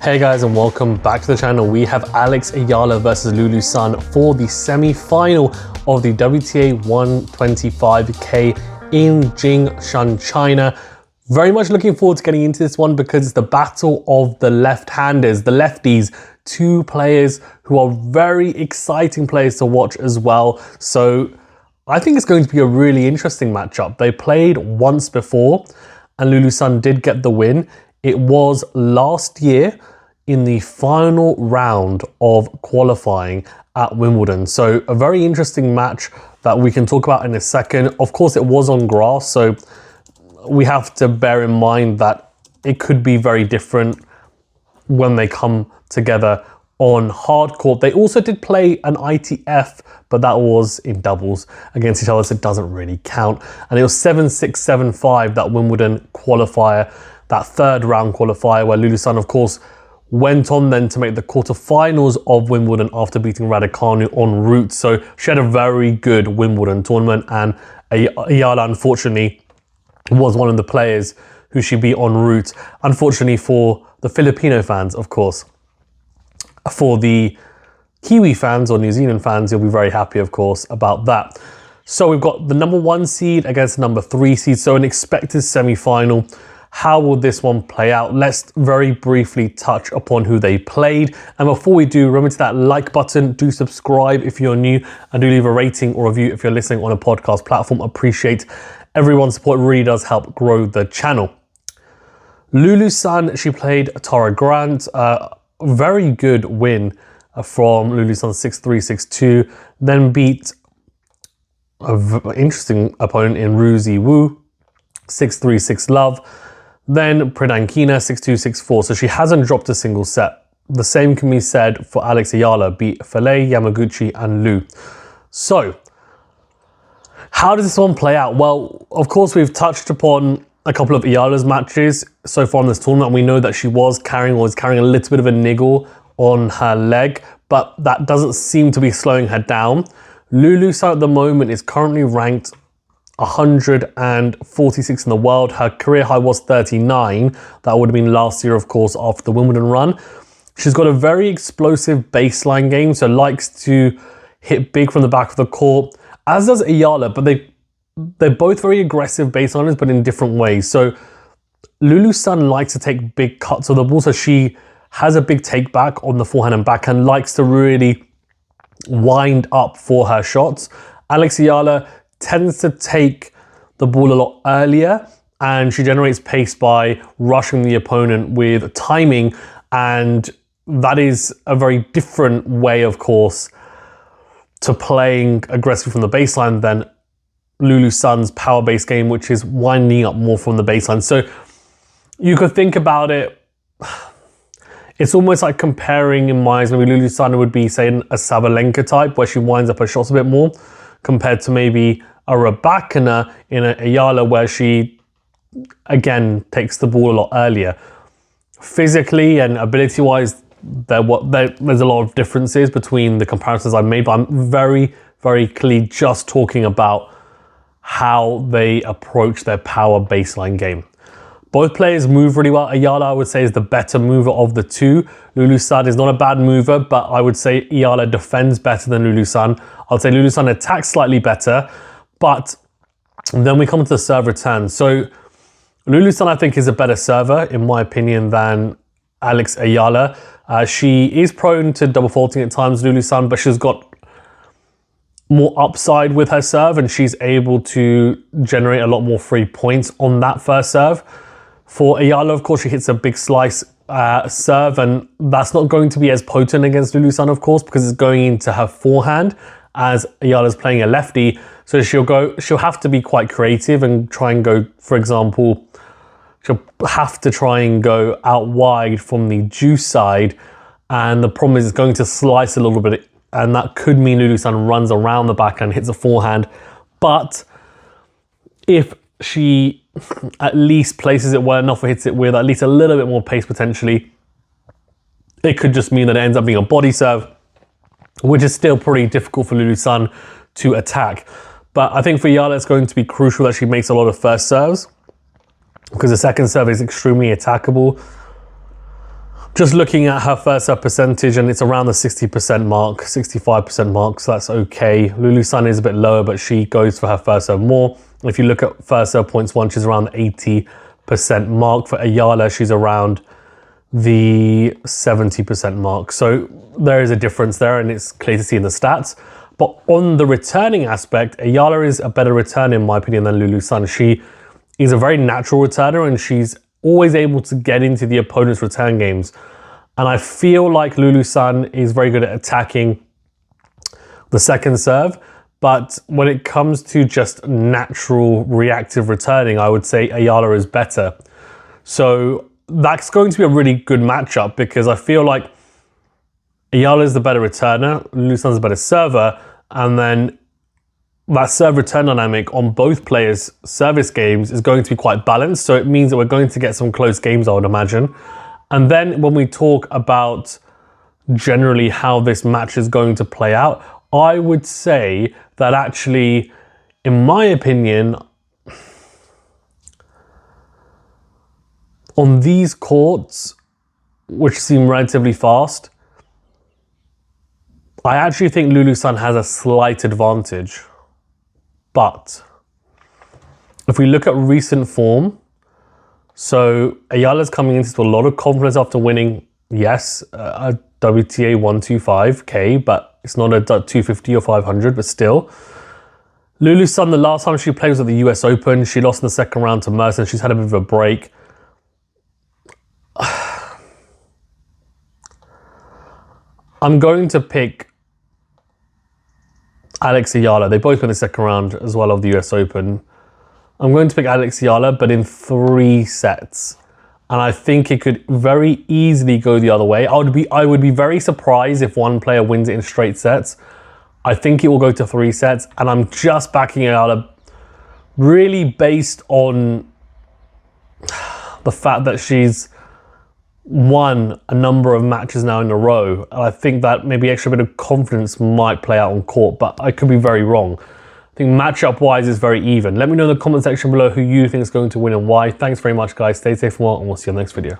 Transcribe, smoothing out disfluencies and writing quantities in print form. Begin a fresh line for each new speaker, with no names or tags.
Hey guys, and welcome back to the channel. We have Alexandra Eala versus Lulu for the semi-final of the WTA 125k in Jingshan, China. Very much looking forward to getting into this one because it's the battle of the left-handers, the lefties, two players who are very exciting players to watch as well. So I think it's going to be a really interesting matchup. They played once before and Lulu did get the win. It was last year in the final round of qualifying at Wimbledon. So a very interesting match that we can talk about in a second. Of course, it was on grass, so we have to bear in mind that it could be very different when they come together on hard court. They also did play an ITF, but that was in doubles against each other, so it doesn't really count. And it was 7-6, 7-5, that Wimbledon qualifier, that third round qualifier, where Lulu, of course, went on then to make the quarterfinals of Wimbledon after beating Raducanu en route. So she had a very good Wimbledon tournament, and Eala, unfortunately, was one of the players who she beat en route. Unfortunately for the Filipino fans, of course. For the Kiwi fans or New Zealand fans, you'll be very happy, of course, about that. So we've got the number 1 seed against the number 3 seed, so an expected semi-final. How will this one play out? Let's very briefly touch upon who they played. And before we do, remember to that like button, do subscribe if you're new, and do leave a rating or review if you're listening on a podcast platform. Appreciate everyone's support, it really does help grow the channel. Lulu, she played Tara Grant. Very good win from Lulu 6-3, 6-2. Then beat an interesting opponent in Ruzi Wu, 6-3, 6-love. Then Predankina 6-2, 6-4. So she hasn't dropped a single set. The same can be said for Alexandra Eala, beat Filet, Yamaguchi, and Lu. So, how does this one play out? Well, of course, we've touched upon a couple of Eala's matches so far in this tournament. We know that she was carrying a little bit of a niggle on her leg, but that doesn't seem to be slowing her down. Lulu at the moment is currently ranked 146 in the world. Her career high was 39. That would have been last year, of course, after the Wimbledon run. She's got a very explosive baseline game, so likes to hit big from the back of the court, as does Eala, but they're both very aggressive baseliners, but in different ways. So Lulu likes to take big cuts of the ball, so she has a big take back on the forehand and backhand, likes to really wind up for her shots. Alexandra Eala tends to take the ball a lot earlier, and she generates pace by rushing the opponent with timing, and that is a very different way, of course, to playing aggressive from the baseline than Lulu's power-based game, which is winding up more from the baseline. So you could think about it, it's almost like comparing in my eyes, maybe Lulu would be, say, a Sabalenka type, where she winds up her shots a bit more, compared to maybe a Rybakina in a Eala, where she, again, takes the ball a lot earlier. Physically and ability-wise, there's a lot of differences between the comparisons I've made, but I'm very, very clearly just talking about how they approach their power baseline game. Both players move really well. Eala, I would say, is the better mover of the two. Lulu is not a bad mover, but I would say Eala defends better than Lulu. I'd say Lulu attacks slightly better, but then we come to the serve return. So Lulu, I think, is a better server, in my opinion, than Alexandra Eala. She is prone to double faulting at times, Lulu, but she's got more upside with her serve, and she's able to generate a lot more free points on that first serve. For Eala, of course, she hits a big slice serve, and that's not going to be as potent against Lulu, of course, because it's going into her forehand, as Eala's playing a lefty. So she'll have to be quite creative and try and go, for example, she'll have to try and go out wide from the juice side. And the problem is it's going to slice a little bit, and that could mean Lulu runs around the backhand, hits a forehand. But if she at least places it well enough or hits it with at least a little bit more pace potentially, it could just mean that it ends up being a body serve, which is still pretty difficult for Lulu to attack. But I think for Eala, it's going to be crucial that she makes a lot of first serves, because the second serve is extremely attackable. Just looking at her first serve percentage, and it's around the 60% mark, 65% mark, so that's okay. Lulu Sun is a bit lower, but she goes for her first serve more. If you look at first serve points won, she's around the 80% mark. For Eala, she's around the 70% mark. So there is a difference there, and it's clear to see in the stats. But on the returning aspect, Eala is a better returner, in my opinion, than Lulu Sun. She is a very natural returner, and she's always able to get into the opponent's return games. And I feel like Lulu Sun is very good at attacking the second serve. But when it comes to just natural reactive returning, I would say Eala is better. So that's going to be a really good matchup, because I feel like Eala is the better returner, Lulu Sun's the better server, and then that serve return dynamic on both players' service games is going to be quite balanced. So it means that we're going to get some close games, I would imagine. And then when we talk about generally how this match is going to play out, I would say that actually, in my opinion, on these courts, which seem relatively fast, I actually think Lulu Sun has a slight advantage. But if we look at recent form, so Eala's coming into a lot of confidence after winning, yes, a WTA 125K, but it's not a 250 or 500, but still. Lulu Sun, the last time she played was at the US Open. She lost in the second round to Mercer. She's had a bit of a break. I'm going to pick Alex Eala. They both won the second round as well of the US Open. I'm going to pick Alex Eala, but in 3 sets. And I think it could very easily go the other way. I would be very surprised if one player wins it in straight sets. I think it will go to 3 sets, and I'm just backing Eala really based on the fact that she's won a number of matches now in a row. And I think that maybe extra bit of confidence might play out on court, but I could be very wrong. I think matchup-wise is very even. Let me know in the comment section below who you think is going to win and why. Thanks very much, guys. Stay safe and well, and we'll see you in the next video.